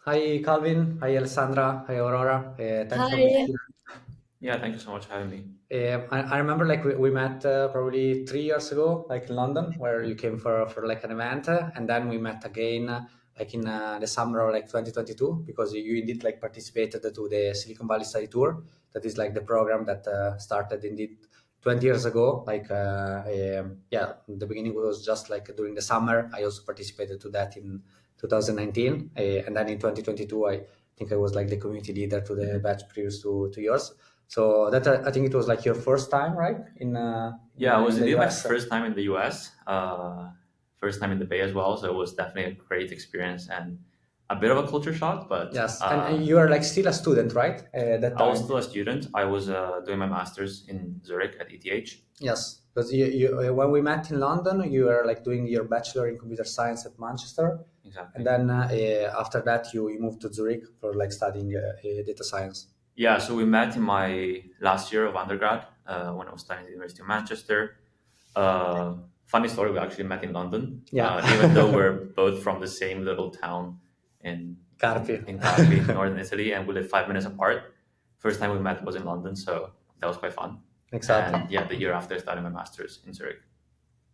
Hi, Calvin. Hi, Alessandra. Hi, Aurora. Thanks for being Hi. here. Yeah, thank you so much for having me. I remember like we met probably 3 years ago, like in London, where you came for like an event, and then we met again like in the summer of like 2022 because you indeed like participated to the Silicon Valley Study Tour. That is like the program that started indeed 20 years ago. Yeah, the beginning was just like during the summer. I also participated to that in 2019, and then in 2022 I think I was like the community leader to the Mhm. batch previous to yours. So that I think it was like your first time, right? Yeah, it was In the indeed my US. first time in the US, first time in the Bay as well. So it was definitely a great experience and a bit of a culture shock, but Yes, and you are like still a student, right? At that I was time. still a student. I was doing my master's in Zurich at ETH. Yes, because when we met in London, you were like doing your bachelor in computer science at Manchester, and Exactly. then after that you moved to Zurich for like studying data science. Yeah, so we met in my last year of undergrad when I was studying at the University of Manchester. Uh, Funny story, we actually met in London, Yeah, even though we're both from the same little town in Carpi. in Carpi, northern Italy, and we live 5 minutes apart. First time we met was in London, so that was quite fun. Exactly. And yeah, the year after, I started my master's in Zurich.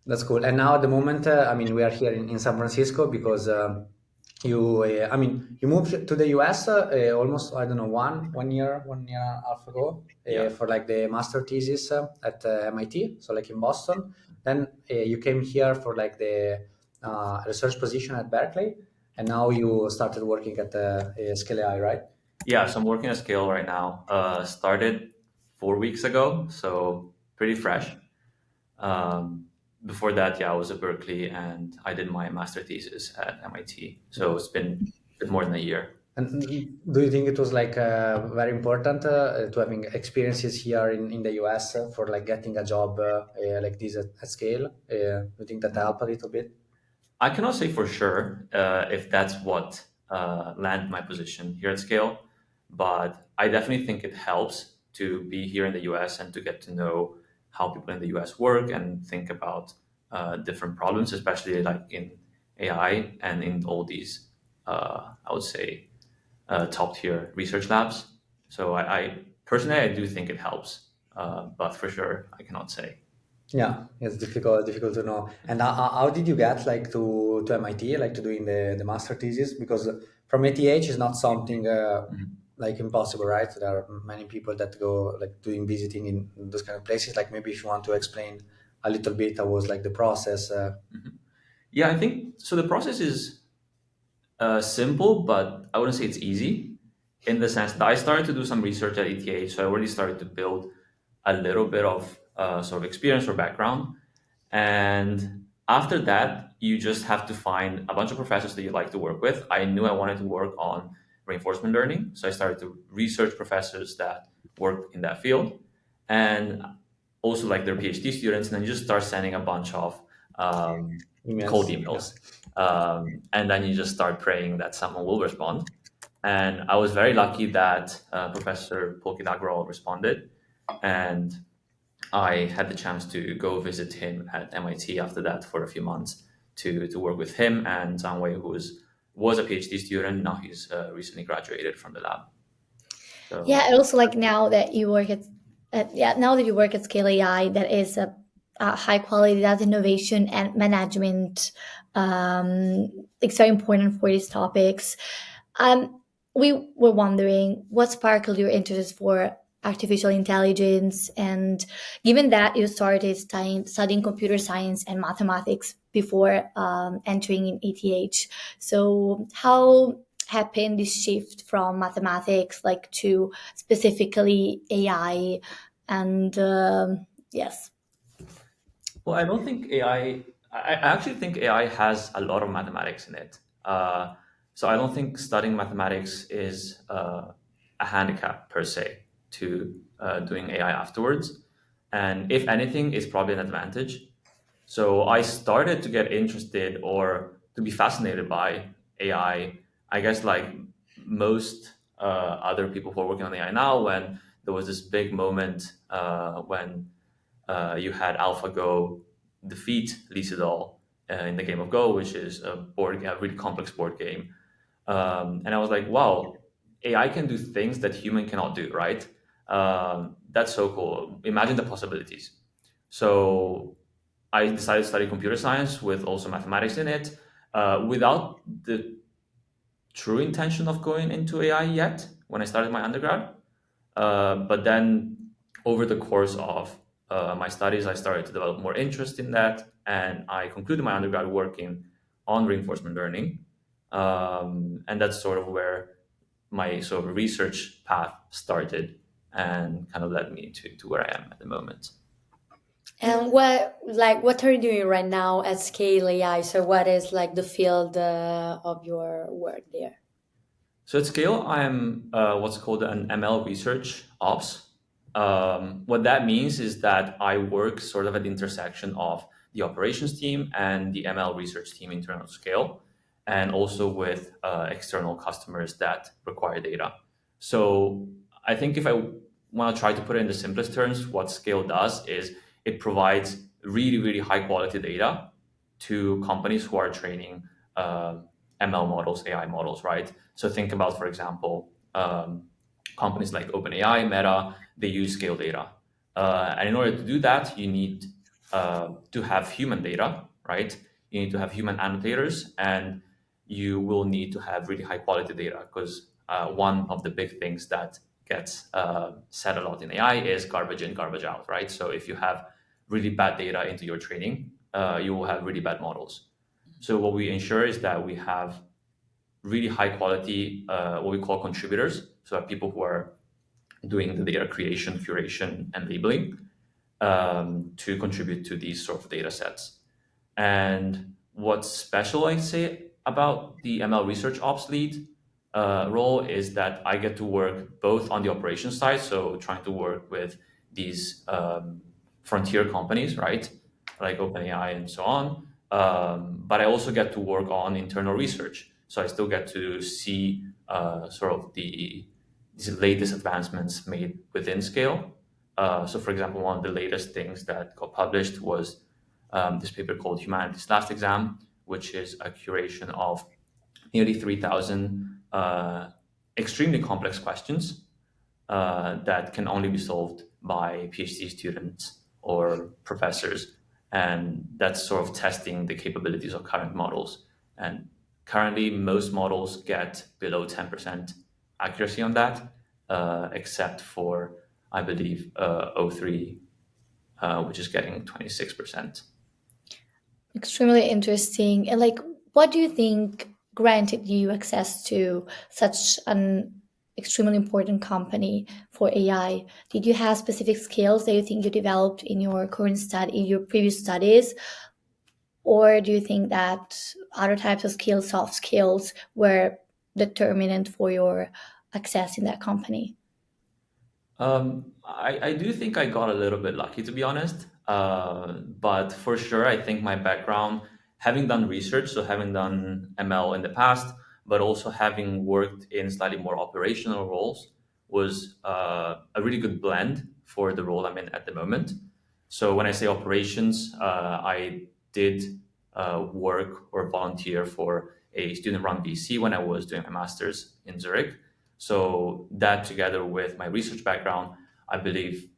That's cool. And now at the moment, I mean, we are here in San Francisco because I mean, you moved to the US almost, I don't know, one year and a half ago Yeah. for like the master thesis at MIT, so like in Boston. Then you came here for like the research position at Berkeley, and now you started working at Scale AI, right? Yeah, so I'm working at scale right now. Started 4 weeks ago, so pretty fresh. Um, Before that, yeah, I was at Berkeley and I did my master thesis at MIT. So Yeah. it's been a bit more than a year. And do you think it was like very important to having experiences here in the US for like getting a job like this at scale? Do you think that helped a little bit? I cannot say for sure if that's what landed my position here at Scale, but I definitely think it helps to be here in the US and to get to know how people in the US work and think about different problems, especially like in AI and in all these, I would say, top tier research labs. So I personally, I do think it helps, but for sure, I cannot say. Yeah, it's difficult to know. And how did you get like to MIT, like to doing the master thesis? Because from ATH is not something Mhm. like impossible, right? There are many people that go like doing visiting in those kind of places. Like maybe if you want to explain a little bit, how was like the process? Yeah, I think so. The process is simple, but I wouldn't say it's easy in the sense that I started to do some research at ETH, so I already started to build a little bit of sort of experience or background. And after that, you just have to find a bunch of professors that you like to work with. I knew I wanted to work on reinforcement learning, so I started to research professors that work in that field, and also like their PhD students. And then you just start sending a bunch of cold Emails? Yeah. emails, and then you just start praying that someone will respond. And I was very lucky that Professor Polkidagro responded, and I had the chance to go visit him at MIT after that for a few months to work with him and Zhang Wei, who was a PhD student. Now he's recently graduated from the lab. Yeah, So and also like now that you work at yeah, now that you work at Scale AI, that is a high quality data innovation and management. It's very important for these topics. Um, we were wondering what sparkled your interest for artificial intelligence, and given that you started studying computer science and mathematics before entering in ETH, so how happened this shift from mathematics like to specifically AI? And yes. well, I don't think I actually think AI has a lot of mathematics in it. So I don't think studying mathematics is a handicap per se to doing AI afterwards. And if anything, it's probably an advantage. So I started to get interested or to be fascinated by AI, I guess, like most other people who are working on AI now, when there was this big moment when you had AlphaGo defeat Lee Sedol in the game of Go, which is a really complex board game. And I was like, wow, AI can do things that human cannot do, right? That's so cool. Imagine the possibilities. So I decided to study computer science with also mathematics in it, without the true intention of going into AI yet when I started my undergrad. But then over the course of my studies, I started to develop more interest in that, and I concluded my undergrad working on reinforcement learning. And that's sort of where my sort of research path started and kind of led me to where I am at the moment. And what are you doing right now at Scale AI? So what is like the field of your work there? So at Scale, I'm what's called an ML research ops. What that means is that I work sort of at the intersection of the operations team and the ML research team internal to Scale, and also with external customers that require data. So I think if I want to try to put it in the simplest terms, what Scale does is it provides really, really high quality data to companies who are training ML models, AI models, right? So think about, for example, companies like OpenAI, Meta, they use scale data. And in order to do that, you need to have human data, right? You need to have human annotators, and you will need to have really high quality data because one of the big things that gets said a lot in AI is garbage in, garbage out, right? So if you have really bad data into your training, you will have really bad models. So what we ensure is that we have really high quality, what we call contributors. So people who are doing the data creation, curation, and labeling to contribute to these sort of data sets. And what's special, I'd say, about the ML research ops lead role is that I get to work both on the operations side, so trying to work with these frontier companies, right, like OpenAI and so on. But I also get to work on internal research, so I still get to see sort of these latest advancements made within Scale. So, for example, one of the latest things that got published was this paper called Humanity's Last Exam, which is a curation of nearly 3,000 extremely complex questions that can only be solved by PhD students or professors. And that's sort of testing the capabilities of current models. And currently, most models get below 10% accuracy on that, except for, I believe, O3, which is getting 26%. Extremely interesting. And like, what do you think granted you access to such an extremely important company for AI? Did you have specific skills that you think you developed in your current study, in your previous studies, or do you think that other types of skills, soft skills, were determinant for your access in that company? I do think I got a little bit lucky, to be honest. But for sure, I think my background, having done research, so having done ML in the past, but also having worked in slightly more operational roles, was a really good blend for the role I'm in at the moment. So when I say operations, I did work or volunteer for a student-run VC when I was doing my master's in Zurich. So that together with my research background, I believe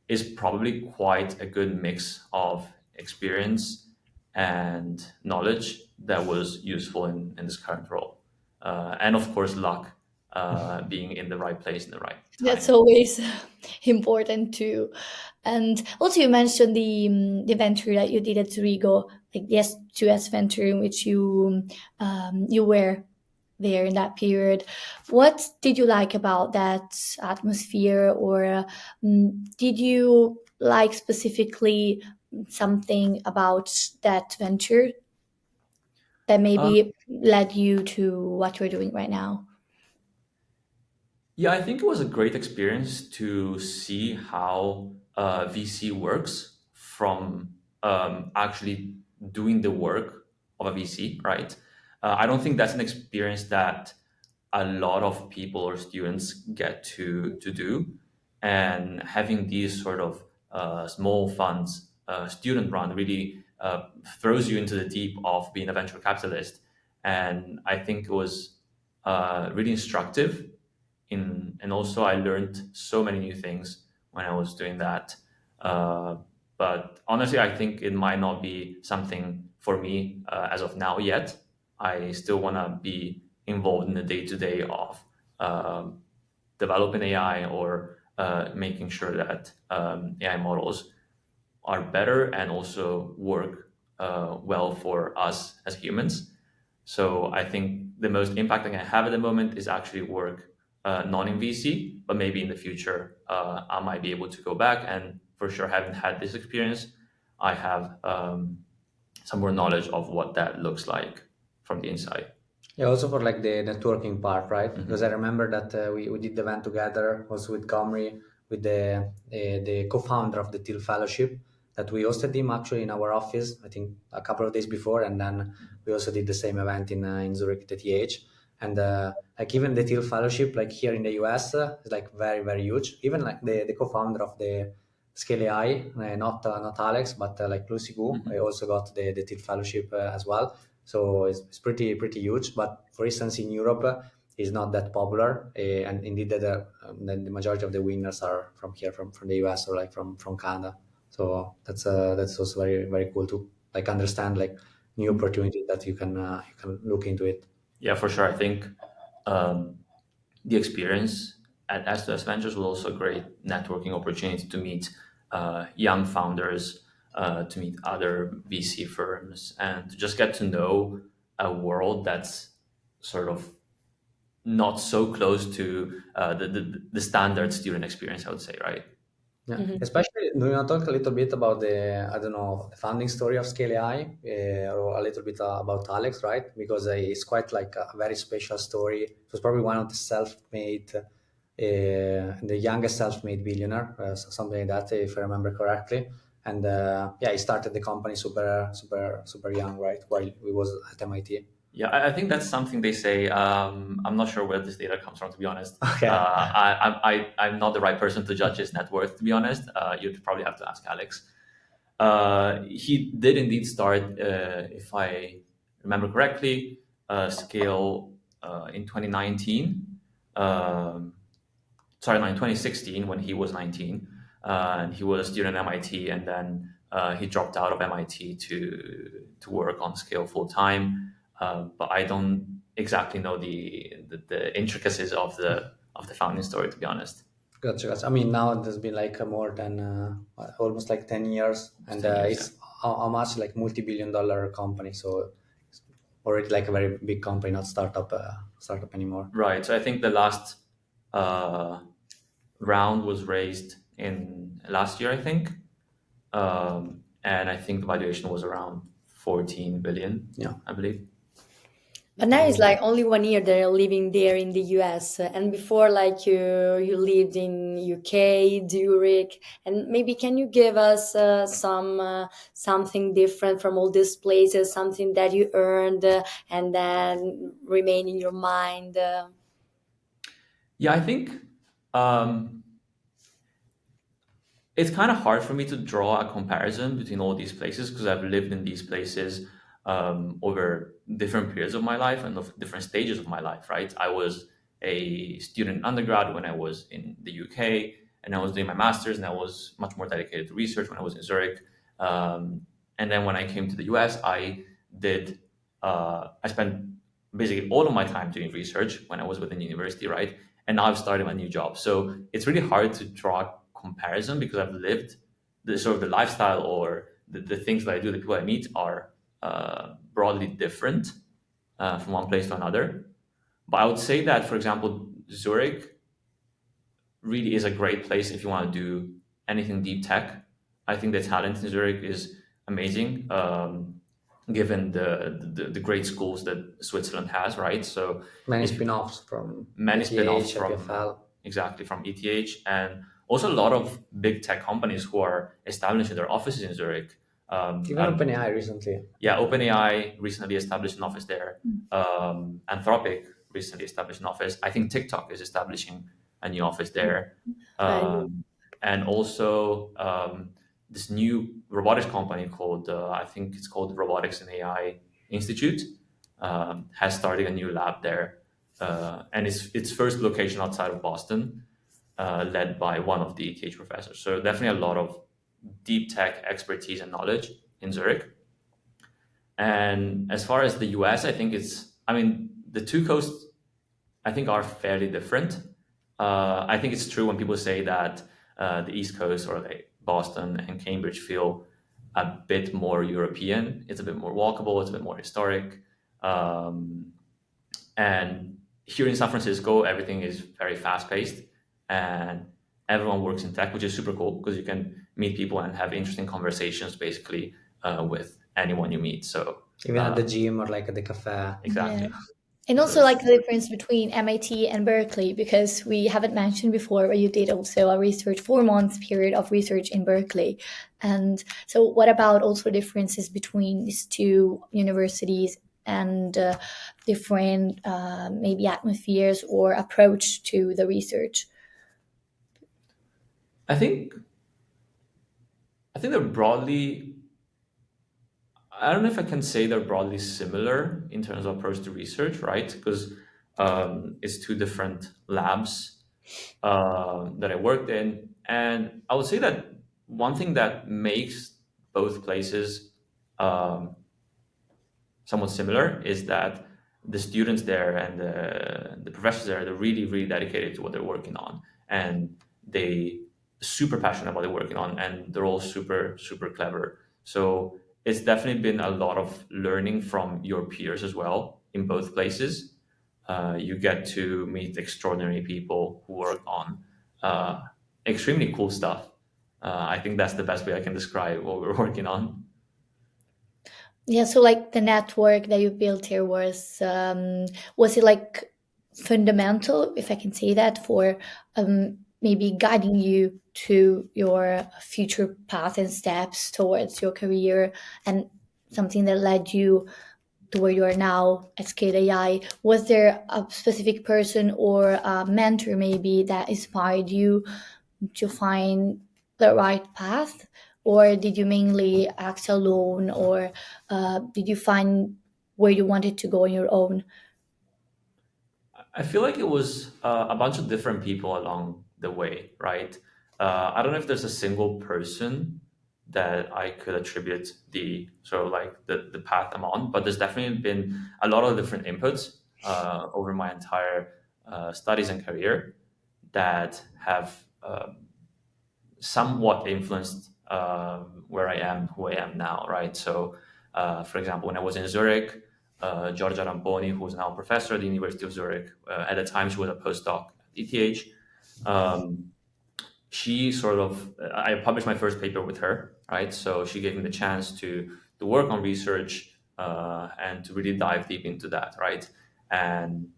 is probably quite a good mix of experience and knowledge that was useful in this current role. And of course, luck, being in the right place in the right That's time. always important too. And also, you mentioned the venture that you did at Zurigo, like the S2S venture, in which you were there in that period. What did you like about that atmosphere, or did you like specifically something about that venture that Uh, maybe led you to what you're doing right now? Yeah, I think it was a great experience to see how VC works from actually doing the work of a VC, right? I don't think that's an experience that a lot of people or students get to do, and having these sort of small funds, student run, really throws you into the deep of being a venture capitalist. And I think it was really instructive. And also I learned so many new things when I was doing that. Uh, but honestly, I think it might not be something for me as of now yet. I still want to be involved in the day to day of um, developing AI, or making sure that AI models are better and also work well for us as humans. So I think the most impact I can have at the moment is actually work not in VC, but maybe in the future I might be able to go back. And for sure, having had this experience, I have some more knowledge of what that looks like from the inside. Yeah, also for like the networking part, right? Because I Hmm. remember that we did the event together also with Gomri, with the co-founder of the Till Fellowship, that we hosted him actually in our office, I think a couple of days before, and then we also did the same event in Zurich, the TH. And like even the Till Fellowship, like here in the US, is like very very huge. Even like the co-founder of the Scale AI, not Alex, but like Lucy Gu, I Hmm. also got the Till Fellowship as well. So it's pretty huge. But for instance, in Europe, it's not that popular, and indeed that the majority of the winners are from here, from the US or like from Canada. So that's also very very cool to like understand like new opportunities that you can look into it. Yeah, for sure. I think um, the experience at S2S Ventures was also a great networking opportunity to meet young founders, to meet other VC firms, and to just get to know a world that's sort of not so close to the standard student experience, I would say, right? Yeah, Mhm. especially do you want to talk a little bit about the I don't know the founding story of Scale AI, or a little bit about Alex, right? Because it's quite like a very special story. It was probably one of the self-made, the youngest self-made billionaire, something like that, if I remember correctly. And yeah, he started the company super young, right? While he was at MIT. Yeah, I think that's something they say. I'm not sure where this data comes from, to be honest. Okay. I'm not the right person to judge his net worth, to be honest. You'd probably have to ask Alex. He did indeed start, if I remember correctly, Scale in 2019. Um, sorry, no, in 2016 when he was 19. And he was a student at MIT, and then he dropped out of MIT to work on Scale full time. But I don't exactly know the intricacies of the founding story, to be honest. Gotcha. I mean, now there's been like more than almost like 10 years, It's and 10 years, yeah. it's how much like multi-billion-dollar company. So it's already like a very big company, not startup anymore. Right. So I think the last uh, round was raised in last year, I think. And I think the valuation was around 14 billion, Yeah. I believe. But now it's like only 1 year they're living there in the US, and before like you lived in UK, Zurich, and maybe can you give us something different from all these places, something that you earned and then remain in your mind? Yeah, I think um, it's kind of hard for me to draw a comparison between all these places because I've lived in these places over different periods of my life and of different stages of my life, right? I was a student undergrad when I was in the UK, and I was doing my master's, and I was much more dedicated to research when I was in Zurich. And then when I came to the US, did, I spent basically all of my time doing research when I was within university, right? And now I've started my new job. So it's really hard to draw comparison because I've lived the sort of the lifestyle, or the things that I do, the people I meet are broadly different from one place to another. But I would say that, for example, Zurich really is a great place if you want to do anything deep tech. I think the talent in Zurich is amazing, given the great schools that Switzerland has, right? So Many if spin-offs from many spin-offs ETH, from IPFL. exactly from ETH, and also a lot of big tech companies who are establishing their offices in Zurich. Even OpenAI recently. Yeah, OpenAI recently established an office there. Anthropic recently established an office. I think TikTok is establishing a new office there. Right. And also this new robotics company called, I think it's called Robotics and AI Institute, has started a new lab there. and its first location outside of Boston, led by one of the ETH professors. So definitely a lot of deep tech expertise and knowledge in Zurich. And as far as the US, I think I mean, the two coasts, I think, are fairly different. I think it's true when people say that the East Coast, or like Boston and Cambridge, feel a bit more European. It's a bit more walkable, it's a bit more historic. Um, and here in San Francisco, everything is very fast paced, and everyone works in tech, which is super cool because you can meet people and have interesting conversations basically with anyone you meet. So Even at the gym or like at the cafe. Yeah. exactly. And So also like the difference between MIT and Berkeley, because we haven't mentioned before, but you did also a research 4 months period of research in Berkeley. And so what about also differences between these two universities and different maybe atmospheres or approach to the research? I think they're broadly. I don't know if I can say they're broadly similar in terms of approach to research, right? Because it's two different labs that I worked in, and I would say that one thing that makes both places um, somewhat similar is that the students there and the professors there, they're really, really dedicated to what they're working on, and they super passionate about what they're working on, and they're all super, super clever. So it's definitely been a lot of learning from your peers as well in both places. You get to meet extraordinary people who work on uh, extremely cool stuff. I think that's the best way I can describe what we're working on. Yeah, so like the network that you built here was it like fundamental, if I can say that, for maybe guiding you to your future path and steps towards your career, and something that led you to where you are now at Scale AI? Was there a specific person or a mentor maybe that inspired you to find the right path, or did you mainly act alone, or did you find where you wanted to go on your own? I feel like it was a bunch of different people along the way, right? I don't know if there's a single person that I could attribute the sort of like the path I'm on, but there's definitely been a lot of different inputs over my entire studies and career that have somewhat influenced where I am, who I am now, right? So, for example, when I was in Zurich, Giorgia Ramponi, who is now a professor at the University of Zurich, at the time she was a postdoc at ETH. Um, she sort of, I published my first paper with her, right? So she gave me the chance to work on research and to really dive deep into that, right? And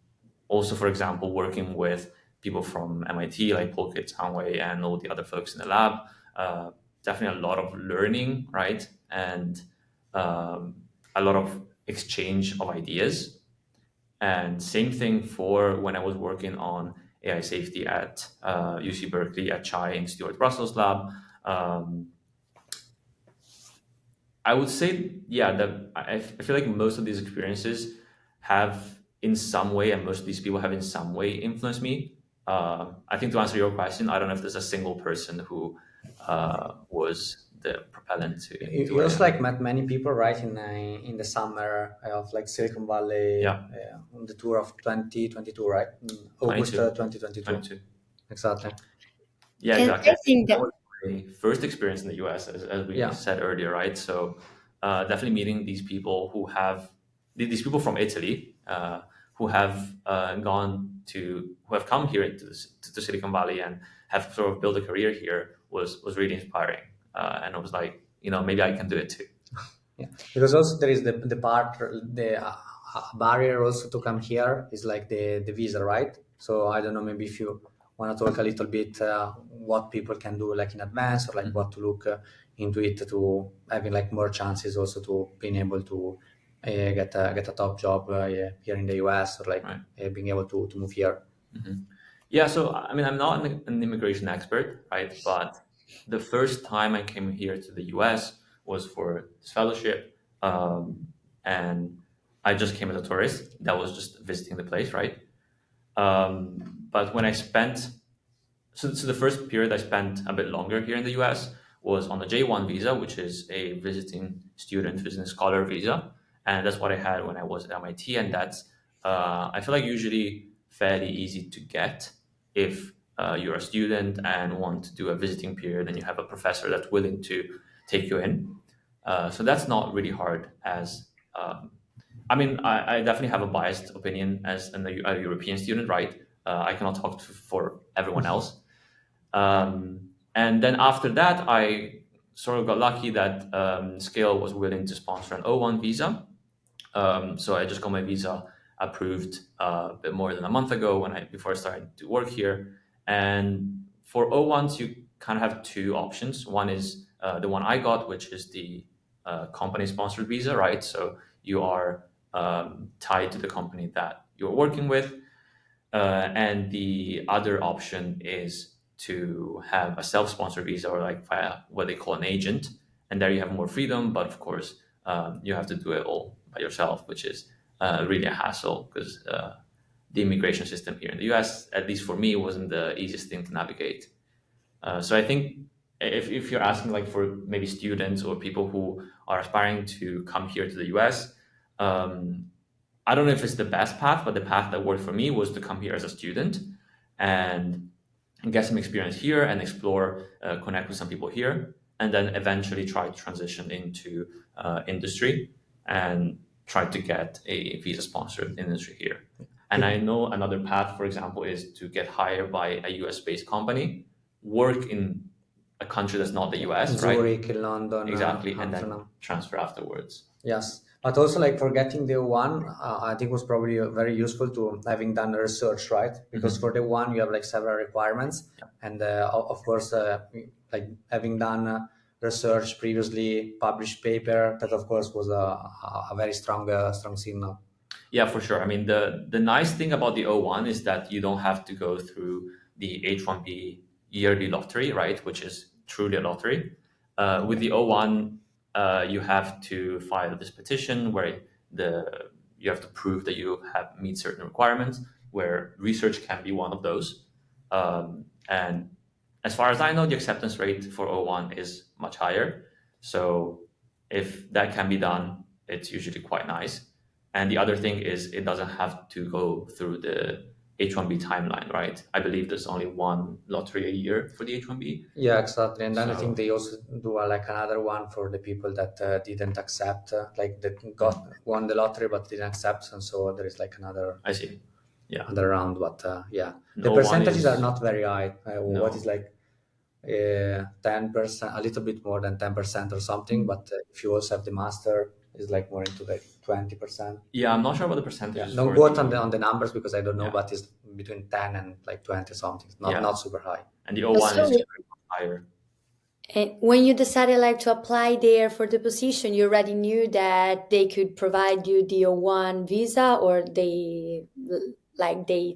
also, for example, working with people from MIT like Polkit, Zhang, and all the other folks in the lab. Uh, Definitely a lot of learning, right? And um, a lot of exchange of ideas. And same thing for when I was working on AI safety at UC Berkeley at Chai in Stuart Russell's lab. Um, I would say, yeah, that I feel like most of these experiences have in some way, and most of these people have in some way influenced me. I think to answer your question, I don't know if there's a single person who was the propellant to You where I also am. like met many people, right? In the summer of like Silicon Valley, Yeah, on the tour of 2022, right? In August 22, 2022. 22. Exactly. Yeah, And exactly. I I think think that that was my first experience in the US, as we Yeah. said earlier, right? So definitely meeting these people who have these people from Italy who have who have come here to Silicon Valley and have sort of built a career here was really inspiring, and it was like, maybe I can do it too. Yeah, because also there is the part, the barrier also to come here is like the visa, right? So I don't know, maybe if you want to talk a little bit what people can do like in advance, or like Mhm. what to look into it to having like more chances also to being able to get a top job yeah, here in the US, or like Right. being able to move here. Mhm. Yeah, so I mean, I'm not an immigration expert, right? But the first time I came here to the US was for this fellowship. And I just came as a tourist that was just visiting the place, right? But when I spent, so the first period I spent a bit longer here in the US was on the J1 visa, which is a visiting student, visiting scholar visa. And that's what I had when I was at MIT. And that's, I feel like usually fairly easy to get if you're a student and want to do a visiting period and you have a professor that's willing to take you in. So that's not really hard as, I mean, I definitely have a biased opinion as a European student, right? I cannot talk for everyone else. And then after that, I sort of got lucky that Scale was willing to sponsor an O1 visa. So I just got my visa approved a bit more than a month ago before I started to work here. And for O1s, you kind of have two options. One is the one I got, which is the company sponsored visa, right? So you are tied to the company that you're working with. And the other option is to have a self-sponsored visa or like via what they call an agent. And there you have more freedom, but of course, you have to do it all by yourself, which is really a hassle because the immigration system here in the US, at least for me, wasn't the easiest thing to navigate. So I think if you're asking like for maybe students or people who are aspiring to come here to the US, I don't know if it's the best path, but the path that worked for me was to come here as a student and get some experience here and explore, connect with some people here, and then eventually try to transition into industry and try to get a visa sponsored industry here. And I know another path, for example, is to get hired by a US based company, work in a country that's not the US, right? Zurich, London, Exactly, and then Amsterdam. transfer afterwards. Yes, but also like for getting the one, I think was probably very useful to having done research, right? Because for the one you have like several requirements, and of course, like having done research previously, published paper, that of course was a very strong signal. Yeah, for sure. I mean, the nice thing about the O1 is that you don't have to go through the H1B yearly lottery, right? Which is truly a lottery. With the O1, you have to file this petition where you have to prove that you have meet certain requirements, where research can be one of those. And as far as I know, the acceptance rate for O1 is much higher. So if that can be done, it's usually quite nice. And the other thing is it doesn't have to go through the H1B timeline, right? I believe there's only one lottery a year for the H1B. Yeah, exactly. And then I So- think they also do like another one for the people that didn't accept, like that got won the lottery but didn't accept, and so there is like another I see. Yeah. another round. But yeah, the No one percentages is- are not very high. What No. is like 10%, a little bit more than 10% or something. But if you also have the master, it's like more into like 20%. Yeah, I'm not sure about the Yeah, percentages. don't for quote the- on the numbers because I don't know, Yeah. but it's between 10 and like 20 something. It's not Yeah. not super high. And the O1 is So- higher. And when you decided like to apply there for the position, you already knew that they could provide you the O1 visa, or they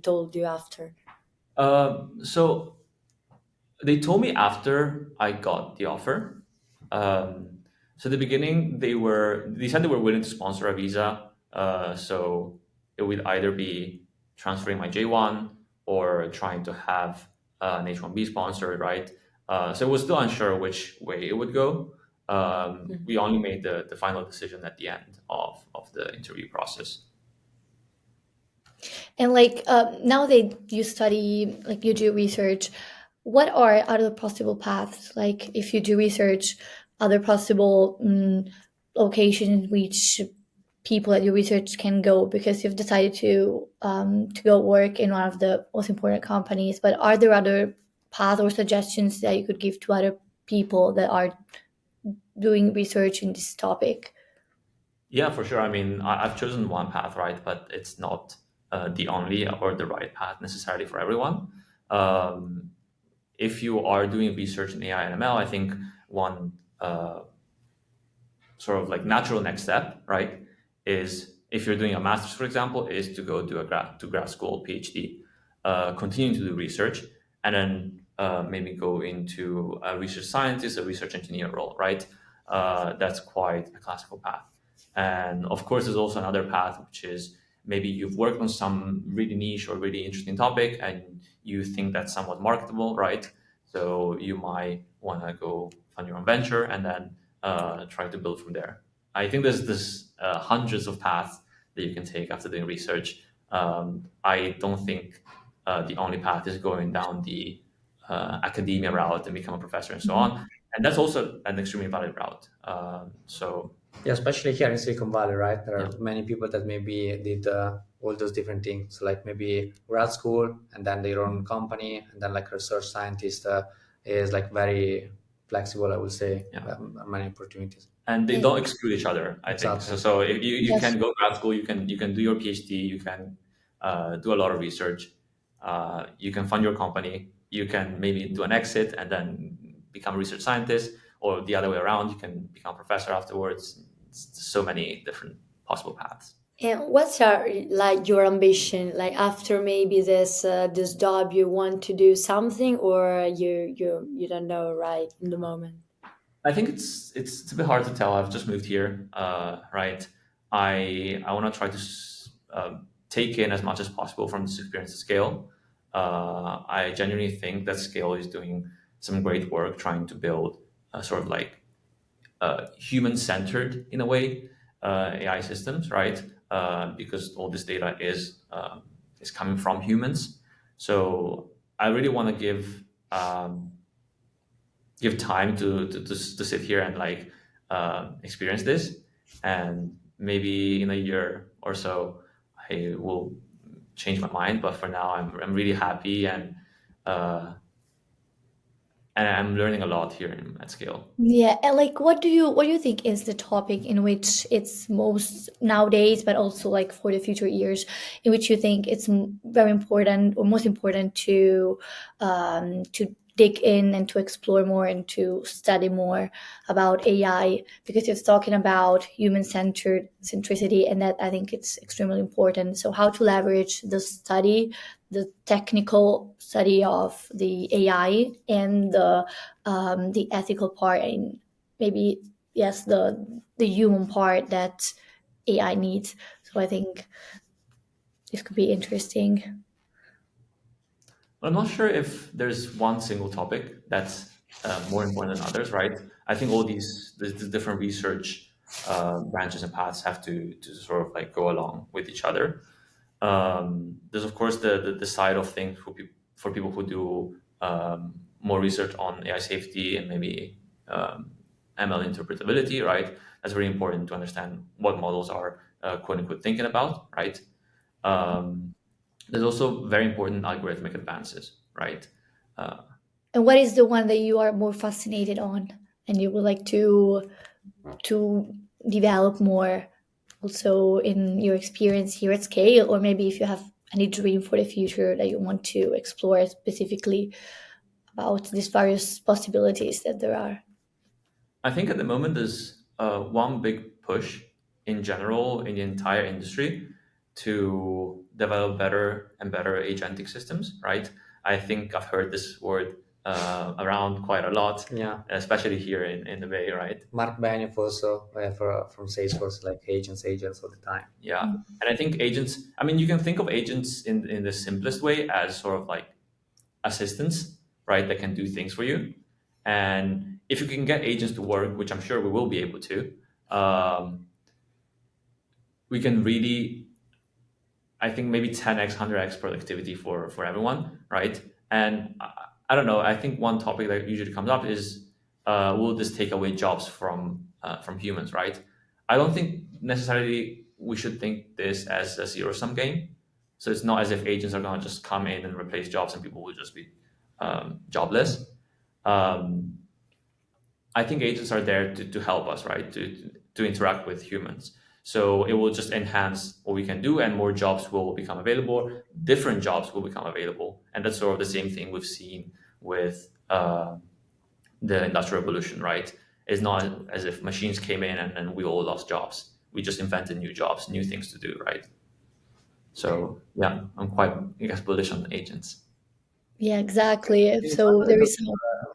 told you after? So they told me after I got the offer. So at the beginning, they said they were willing to sponsor a visa. So it would either be transferring my J1 or trying to have an H1B sponsored, right? So it was still unsure which way it would go. We only made the final decision at the end of the interview process. And like now that you study, like you do research, what are other possible paths? Like if you do research, other possible locations which people at your research can go because you've decided to go work in one of the most important companies. But are there other paths or suggestions that you could give to other people that are doing research in this topic? Yeah, for sure. I mean, I've chosen one path, right? But it's not the only or the right path necessarily for everyone. If you are doing research in AI and ML, I think one sort of like natural next step, right, is if you're doing a master's, for example, is to go do grad school, PhD, continue to do research, and then maybe go into a research scientist, a research engineer role, right? That's quite a classical path. And of course, there's also another path, which is maybe you've worked on some really niche or really interesting topic and you think that's somewhat marketable, right? So you might want to go fund your own venture and then try to build from there. I think there's hundreds of paths that you can take after doing research. I don't think the only path is going down the academia route and become a professor and so Mhm. on. And that's also an extremely valid route. So Yeah, especially here in Silicon Valley, right? There yeah, are many people that maybe did all those different things. So like maybe grad school and then their own company, and then like research scientist is like very flexible, I would say, yeah. many opportunities. And they Yeah, don't exclude each other, I think. Exactly. So if you yes. can go grad school, you can do your PhD, you can do a lot of research, you can fund your company, you can maybe do an exit and then become a research scientist, or the other way around, you can become a professor afterwards. It's so many different possible paths. And what's your ambition? Like after maybe this job, you want to do something, or you don't know right in the moment. I think it's a bit hard to tell. I've just moved here, right? I want to try to take in as much as possible from this experience at Scale. I genuinely think that Scale is doing some great work trying to build sort of like human centered in a way AI systems, right? Because all this data is coming from humans. So I really want to give time to sit here and like experience this, and maybe in a year or so I will change my mind, but for now I'm really happy, uh, and I'm learning a lot here at Scale. Yeah, and like, what do you think is the topic in which it's most nowadays, but also like for the future years, in which you think it's very important or most important to dig in and to explore more and to study more about AI, because it's talking about human centered centricity, and that I think it's extremely important. So how to leverage the technical study of the AI and the ethical part, and maybe yes, the human part that AI needs. So I think this could be interesting. I'm not sure if there's one single topic that's more important than others, right? I think all these different research branches and paths have to sort of like go along with each other. There's of course the side of things for people who do more research on AI safety and maybe ML interpretability, right? That's very important to understand what models are quote unquote thinking about, right? Um, there's also very important algorithmic advances, right? Uh, And what is the one that you are more fascinated on, and you would like to develop more, also in your experience here at Scale, or maybe if you have any dream for the future that you want to explore specifically about these various possibilities that there are. I think at the moment there's one big push in general in the entire industry to develop better and better agentic systems, right? I think I've heard this word around quite a lot, Yeah. especially here in the Bay, right? Mark Benioff also from Salesforce, like agents all the time. Yeah. And I think agents, I mean, you can think of agents in the simplest way as sort of like assistants, right, that can do things for you. And if you can get agents to work, which I'm sure we will be able to, um, we can really, I think maybe 10x, 100x productivity for everyone, right? And I don't know. I think one topic that usually comes up is, will this take away jobs from humans, right? I don't think necessarily we should think this as a zero sum game. So it's not as if agents are going to just come in and replace jobs and people will just be jobless. Um, I think agents are there to help us, right? To interact with humans. So it will just enhance what we can do, and more jobs will become available. Different jobs will become available, and that's sort of the same thing we've seen with the industrial revolution, right? It's not as if machines came in and then we all lost jobs. We just invented new jobs, new things to do, right? So yeah, I'm quite, I guess, bullish on agents. Yeah, exactly. Can you talk So a there little is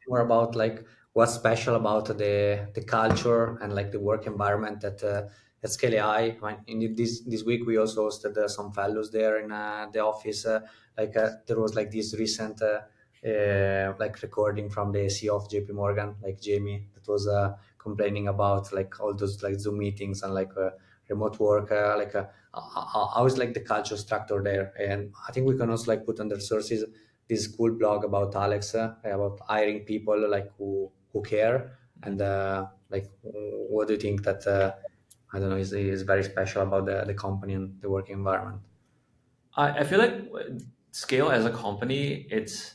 more about like what's special about the culture and like the work environment that at Scale AI. In this week we also hosted some fellows there in the office. There was like this recent like recording from the CEO of JP Morgan, like Jamie, that was complaining about like all those like Zoom meetings and like remote work, how is like the culture structure there. And I think we can also like put on the resources this cool blog about Alex, about hiring people like who care. And like what do you think that I don't know is very special about the company and the working environment? I feel like Scale as a company, it's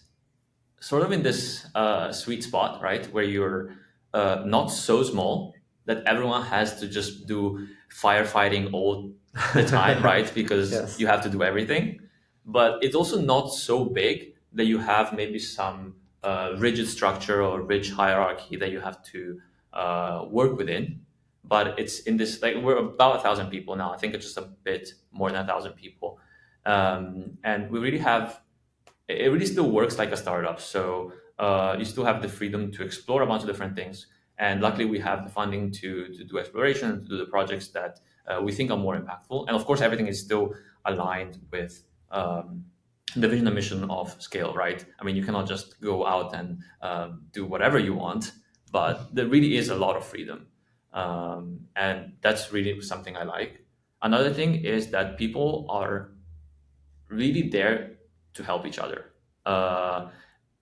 sort of in this sweet spot, right, where you're not so small that everyone has to just do firefighting all the time, right? Because Yes. you have to do everything. But it's also not so big that you have maybe some rigid structure or rich hierarchy that you have to work within. But it's in this, like, we're about 1,000 people now. I think it's just a bit more than 1,000 people. And we really have, it really still works like a startup. So you still have the freedom to explore a bunch of different things. And luckily, we have the funding to do exploration, to do the projects that we think are more impactful. And of course, everything is still aligned with the vision and mission of Scale, right? I mean, you cannot just go out and do whatever you want, but there really is a lot of freedom. And that's really something I like. Another thing is that people are really there to help each other. Uh,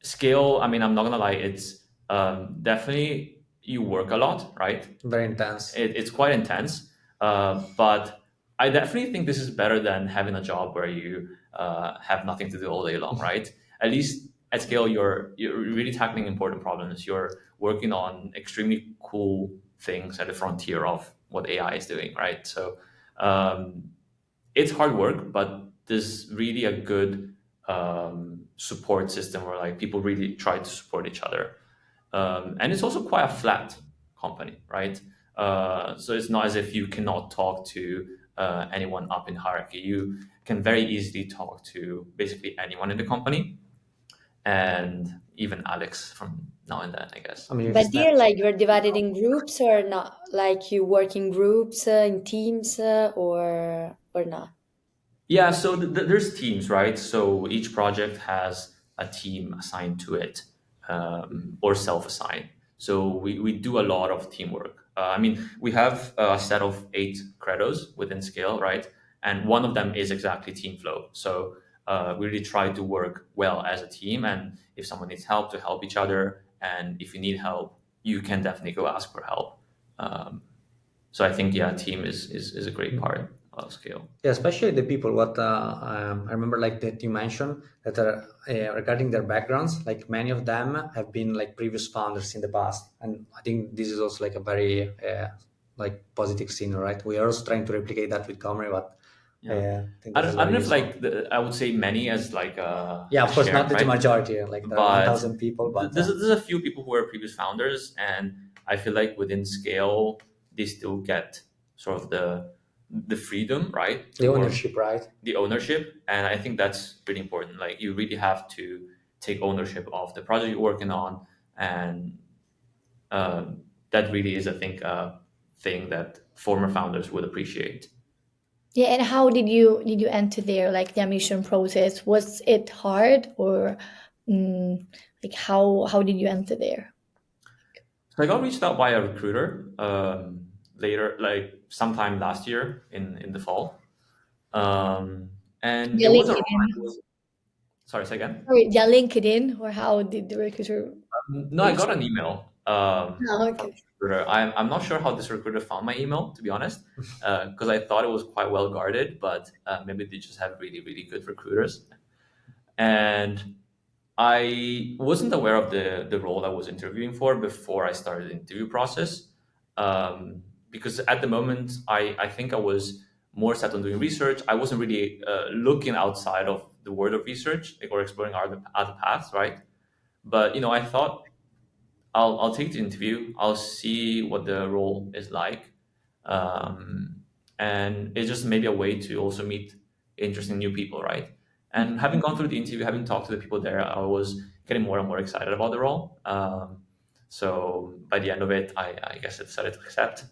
Scale, I mean, I'm not gonna lie, it's definitely you work a lot, right? Very intense. It's quite intense, but I definitely think this is better than having a job where you have nothing to do all day long, right? At least at Scale, you're really tackling important problems. You're working on extremely cool things at the frontier of what AI is doing, right? So um, it's hard work, but there's really a good support system where like people really try to support each other, and it's also quite a flat company, right? So it's not as if you cannot talk to anyone up in hierarchy. You can very easily talk to basically anyone in the company, and even Alex from now and then, I guess. I mean, if But it's not. here, like, you're divided in groups or not? Like, you work in groups, in teams, or not? Yeah, so there's teams, right? So each project has a team assigned to it, or self-assigned. So we do a lot of teamwork. I mean, we have a set of 8 credos within Scale, right? And one of them is exactly team flow. So we really try to work well as a team. And if someone needs help, to help each other. And if you need help, you can definitely go ask for help. Um, so I think, yeah, team is a great part of Scale. Yeah, especially the people. What I remember, like that you mentioned that are regarding their backgrounds. Like many of them have been like previous founders in the past, and I think this is also like a very like positive scene, right? We are also trying to replicate that with Comrie, but Yeah. I think this is I don't very know if useful. like I would say many as like Yeah, a of course, not share, the right? majority. Like there are one But thousand people, but there's a few people who are previous founders, and I feel like within Scale they still get sort of the freedom, right, to the work, ownership, right? the ownership, and I think that's really important. Like you really have to take ownership of the project you're working on, and that really is, I think, a thing that former founders would appreciate. Yeah, and how did you enter there? Like the admission process, was it hard or mm, like how did you enter there? So I got reached out by a recruiter later, like sometime last year in the fall, and Yeah, it was a LinkedIn. sorry, say again. Sorry, yeah, LinkedIn, or how did the recruiter No, I reach got an you? email Oh, from okay. this recruiter. I'm not sure how this recruiter found my email, to be honest, because I thought it was quite well guarded, but maybe they just have really really good recruiters. And I wasn't aware of the role I was interviewing for before I started the interview process, because at the moment I think I was more set on doing research. I wasn't really looking outside of the world of research, like, or exploring other paths, right? But I thought I'll take the interview. I'll see what the role is like, um, and it's just maybe a way to also meet interesting new people, right? And having gone through the interview, having talked to the people there, I was getting more and more excited about the role. So by the end of it, I guess I decided to accept.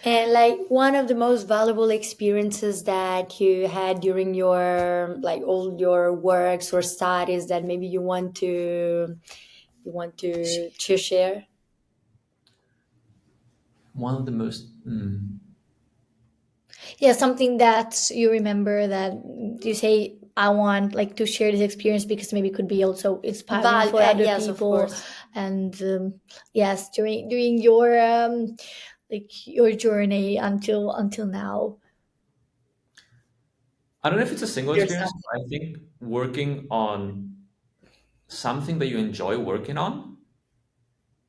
And like one of the most valuable experiences that you had during your like all your works or studies that maybe you want to share. One of the most Yeah, something that you remember that you say I want like to share this experience because maybe it could be also inspiring for other Yes, of people. course. And yes, during your like your journey until now. I don't know if it's a single Here's experience, something. but I think working on something that you enjoy working on,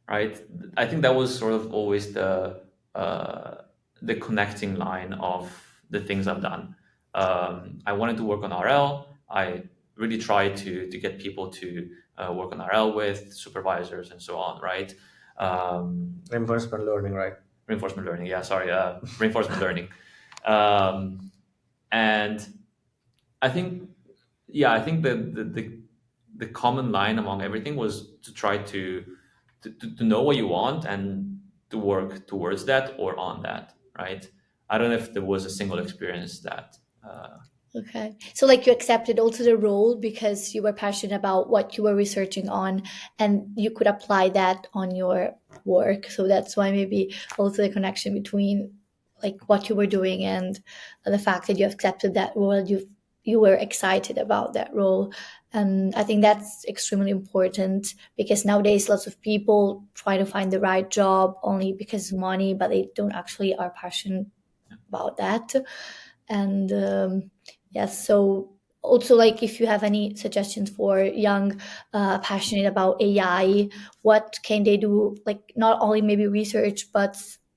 right? I think that was sort of always uh, the connecting line of the things I've done. I wanted to work on RL. I really tried to get people to work on RL with supervisors and so on, right? Reinforcement learning, right? Reinforcement learning, yeah, sorry, reinforcement learning. Um, and I think, yeah, I think the common line among everything was to try to know what you want and to work towards that or on that, right? I don't know if there was a single experience that. Okay. So like you accepted also the role because you were passionate about what you were researching on and you could apply that on your work. So that's why maybe also the connection between like what you were doing and the fact that you accepted that role, you were excited about that role. And I think that's extremely important because nowadays lots of people try to find the right job only because of money, but they don't actually are passionate about that. And yes, so also like if you have any suggestions for young passionate about AI, what can they do, like not only maybe research, but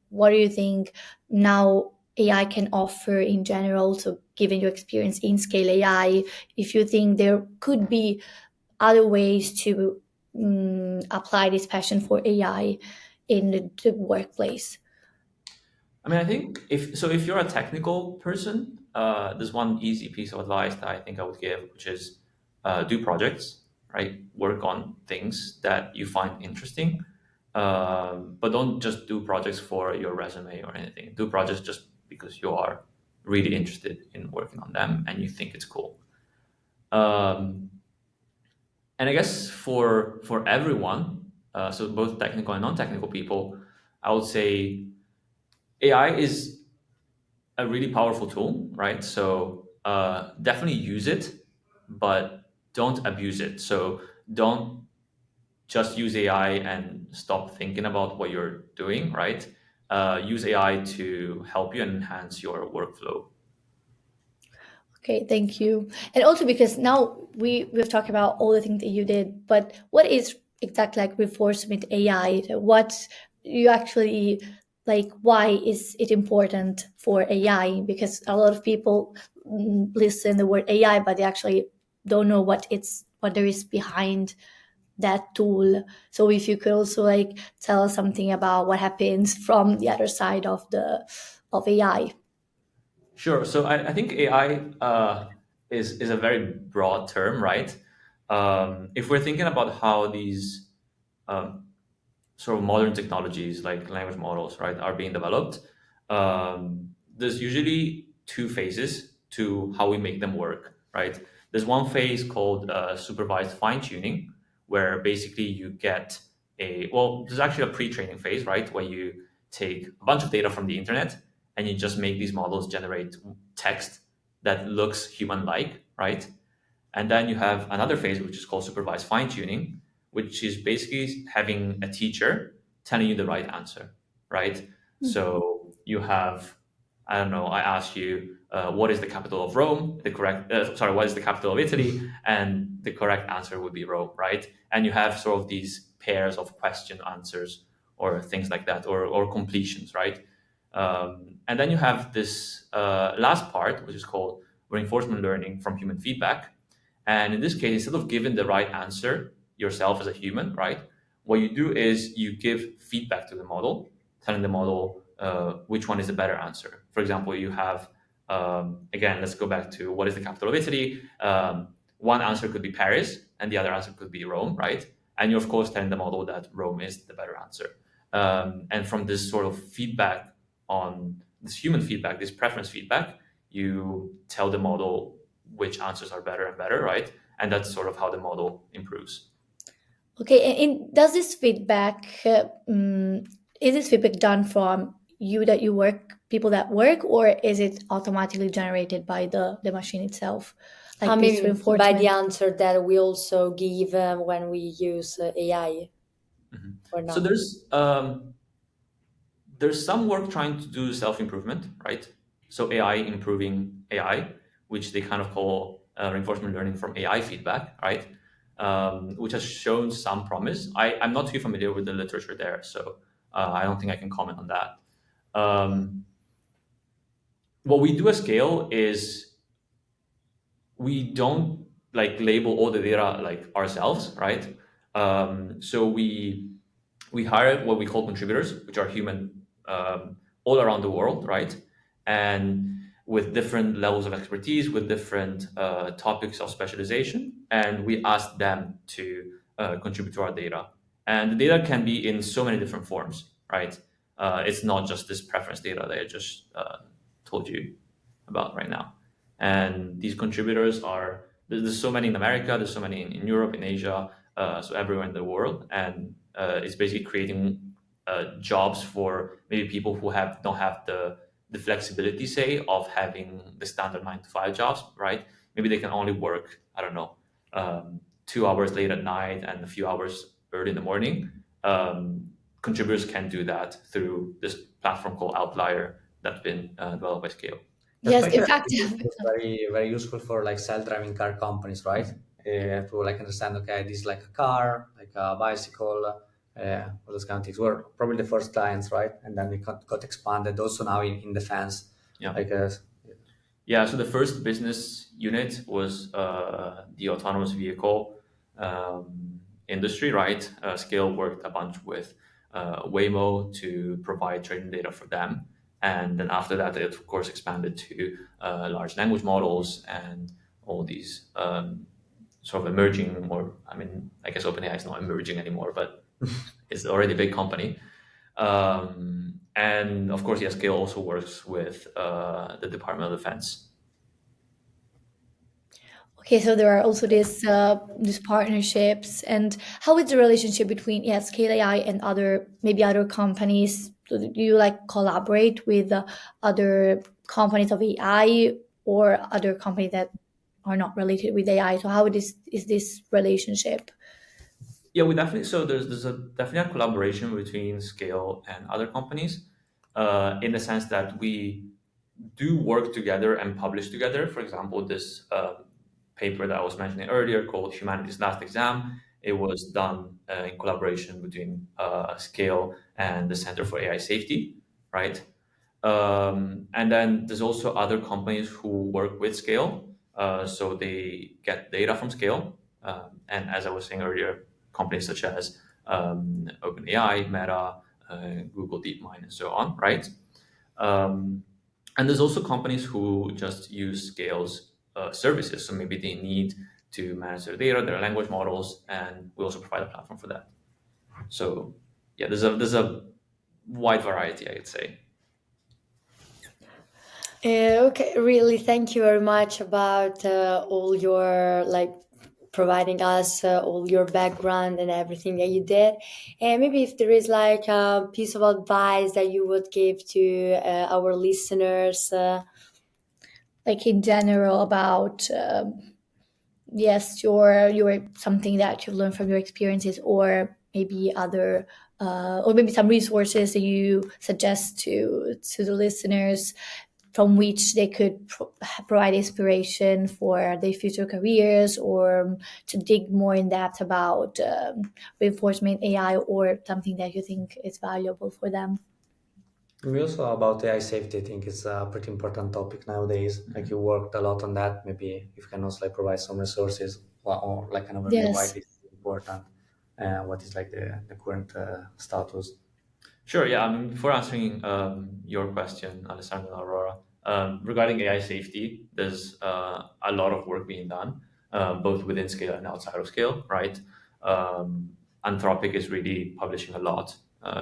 what do you think now AI can offer in general? So given your experience in scale AI, if you think there could be other ways to apply this passion for AI in the workplace. I mean, I think if you're a technical person, there's one easy piece of advice that I think I would give, which is do projects, right? Work on things that you find interesting, but don't just do projects for your resume or anything. Do projects just because you are really interested in working on them and you think it's cool. Um, and I guess for everyone, so both technical and non-technical people, I would say AI is a really powerful tool, right? So definitely use it, but don't abuse it. So don't just use AI and stop thinking about what you're doing, right? Use AI to help you and enhance your workflow. Okay, thank you. And also because now we've talked about all the things that you did, but what is exactly like reinforcement AI? What you actually like? Why is it important for AI? Because a lot of people listen the word AI, but they actually don't know what there is behind that tool. So if you could also like tell us something about what happens from the other side of AI. Sure. So I think AI is a very broad term, right? If we're thinking about how these um, sort of modern technologies like language models, right, are being developed, there's usually two phases to how we make them work, right? There's one phase called supervised fine tuning, where basically you get there's actually a pre-training phase, right, where you take a bunch of data from the internet and you just make these models generate text that looks human-like, right? And then you have another phase, which is called supervised fine tuning, which is basically having a teacher telling you the right answer, right? So you have, I don't know, I ask you, what is the capital of Rome? What is the capital of Italy? And the correct answer would be Rome, right? And you have sort of these pairs of question answers or things like that, or completions, right? And then you have this last part, which is called reinforcement learning from human feedback. And in this case, instead of giving the right answer yourself as a human, right, what you do is you give feedback to the model, telling the model which one is the better answer. For example, you have, again, let's go back to what is the capital of Italy. One answer could be Paris, and the other answer could be Rome, right? And you're, of course, telling the model that Rome is the better answer. And from this sort of feedback on this human feedback, this preference feedback. You tell the model which answers are better and better, right? And that's sort of how the model improves. Okay, and does this feedback is this feedback done from you that you work, people that work, or is it automatically generated by the machine itself, like this Maybe by the reinforcement? answer that we also give when we use AI or So not. there's some work trying to do self-improvement, right? So AI improving AI, which they kind of call reinforcement learning from AI feedback, right? Which has shown some promise. I'm not too familiar with the literature there, so I don't think I can comment on that. What we do at Scale is we don't like label all the data like ourselves, right? So we hire what we call contributors, which are human all around the world, right? And with different levels of expertise, with different topics of specialization, and we ask them to contribute to our data. And the data can be in so many different forms, right? It's not just this preference data that I just told you about right now. And these contributors are there's so many in America, there's so many in Europe, in Asia, so everywhere in the world, and it's basically creating jobs for maybe people who don't have the flexibility, say, of having the standard 9 to 5 jobs, right? Maybe they can only work, I don't know, 2 hours late at night and a few hours early in the morning. Contributors can do that through this platform called Outlier that's been developed by Scale. Yes, in Perspective fact, is very very useful for like self-driving car companies, right? To like understand, okay, this is like a car, like a bicycle, all those kind of things. Were probably the first clients, right? And then they got expanded also now in defense. Yeah. Like Yeah, so the first business unit was the autonomous vehicle industry, right? Scale worked a bunch with Waymo to provide training data for them. And then after that, it of course expanded to large language models and all these sort of emerging, or I mean, I guess OpenAI is not emerging anymore, but it's already a big company. And of course, yeah, Scale also works with the Department of Defense. okay, so there are also these partnerships, and how is the relationship between Scale AI and other maybe other companies? So do you like collaborate with other companies of AI or other companies that are not related with AI? So how is this relationship? Yeah, we definitely. So there's a definitely a collaboration between Scale and other companies, in the sense that we do work together and publish together. For example, this paper that I was mentioning earlier called Humanity's Last Exam. It was done in collaboration between Scale and the Center for AI Safety, right? And then there's also other companies who work with Scale, so they get data from Scale. And as I was saying earlier, companies such as OpenAI, Meta, Google DeepMind, and so on, right? And there's also companies who just use Scale's services. So maybe they need to manage their data, their language models, and we also provide a platform for that. So yeah, there's a wide variety, I'd say. Okay, really, thank you very much about all your providing us all your background and everything that you did. And maybe if there is like a piece of advice that you would give to our listeners. Like in general about your something that you've learned from your experiences, or maybe other or maybe some resources that you suggest to the listeners from which they could provide inspiration for their future careers, or to dig more in depth about reinforcement AI, or something that you think is valuable for them. maybe also about AI safety, I think it's a pretty important topic nowadays. Like you worked a lot on that. Maybe if you can also like provide some resources or like an overview why Yes. this is important and what is like the current status. Sure. Yeah. I mean, before answering your question, Alessandro and Aurora, regarding AI safety, there's a lot of work being done, both within Scale and outside of Scale, right? Anthropic is really publishing a lot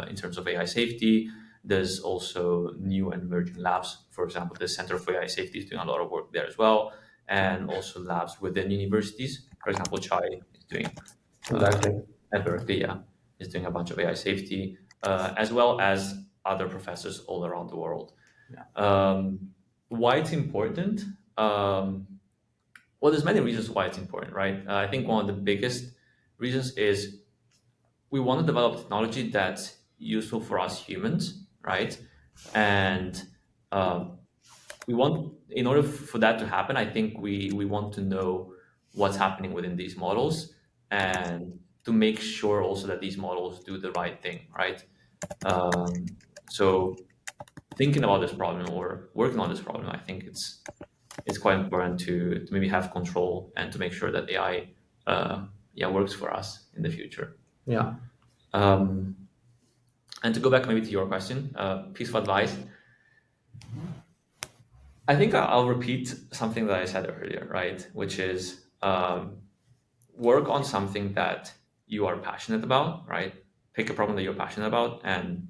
in terms of AI safety. There's also new and emerging labs. For example, the Center for AI Safety is doing a lot of work there as well, and also labs within universities. For example, Chai is doing Exactly. at Berkeley, yeah, is doing a bunch of AI safety, as well as other professors all around the world. Yeah. Why it's important? Well, there's many reasons why it's important, right? I think one of the biggest reasons is we want to develop technology that's useful for us humans, right? And um, we want, in order for that to happen, I think we want to know what's happening within these models and to make sure also that these models do the right thing, right? So thinking about this problem or working on this problem, I think it's quite important to maybe have control and to make sure that AI yeah works for us in the future. Yeah. Um, and to go back maybe to your question, piece of advice. I think I'll repeat something that I said earlier, right? Which is work on something that you are passionate about, right? Pick a problem that you're passionate about and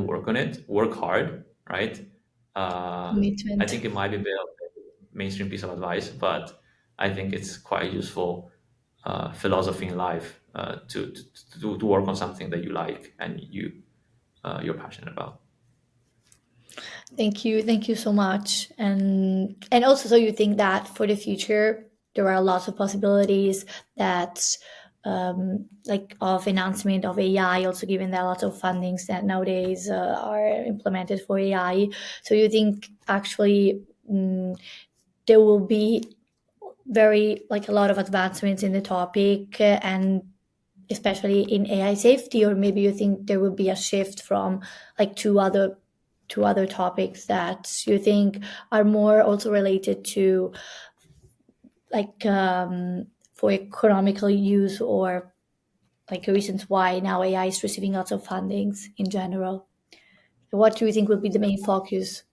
work on it. Work hard, right? I Commitment. think it might be a bit of a mainstream piece of advice, but I think it's quite a useful philosophy in life to work on something that you like and you're passionate about. Thank you so much. And also, so you think that for the future there are lots of possibilities that like of enhancement of AI, also given that lots of fundings that nowadays are implemented for AI. So you think actually there will be very like a lot of advancements in the topic and especially in AI safety, or maybe you think there will be a shift from like two other topics that you think are more also related to like for economical use or like reasons why now AI is receiving lots of fundings in general. What do you think will be the main focus?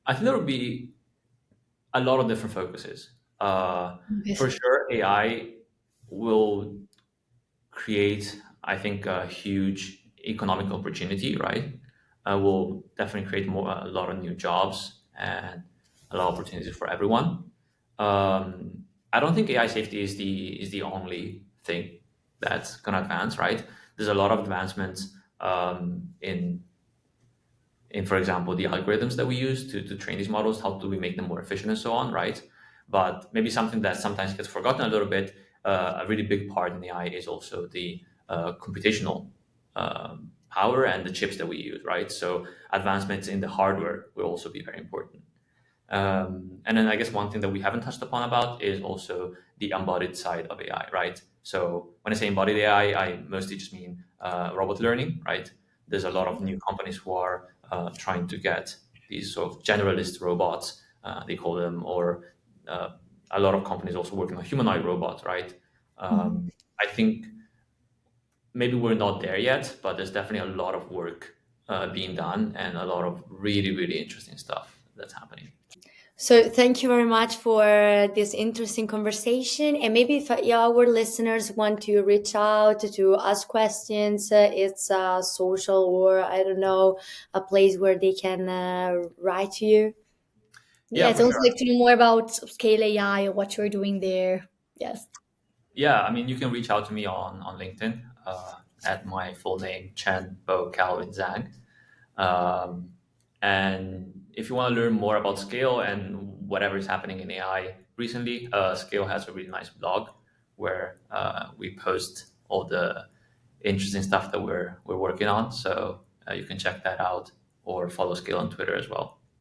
I think there will be a lot of different focuses. For Yes. sure, AI will create, I think, a huge economic opportunity, right? Will definitely create a lot of new jobs and a lot of opportunities for everyone. I don't think AI safety is the only thing that's gonna advance, right? There's a lot of advancements in, for example, the algorithms that we use to train these models. How do we make them more efficient and so on, right? But maybe something that sometimes gets forgotten a little bit, a really big part in AI is also the computational power and the chips that we use, right? So advancements in the hardware will also be very important. And then I guess one thing that we haven't touched upon about is also the embodied side of AI, right? So when I say embodied AI, I mostly just mean robot learning, right? There's a lot of new companies who are trying to get these sort of generalist robots, they call them, or a lot of companies also working on humanoid robots, right? I think maybe we're not there yet, but there's definitely a lot of work being done and a lot of really, really interesting stuff that's happening. So thank you very much for this interesting conversation. And maybe if our listeners want to reach out to ask questions, it's a social or I don't know, a place where they can write to you. Yeah, Yeah, it's for also sure. like to know more about scale AI or what you're doing there. Yes. Yeah, I mean, you can reach out to me on LinkedIn at my full name, Chen Bo Calvin Zhang. Um, and if you want to learn more about Scale and whatever is happening in AI recently, Scale has a really nice blog where we post all the interesting stuff that we're working on. So you can check that out or follow Scale on Twitter as well.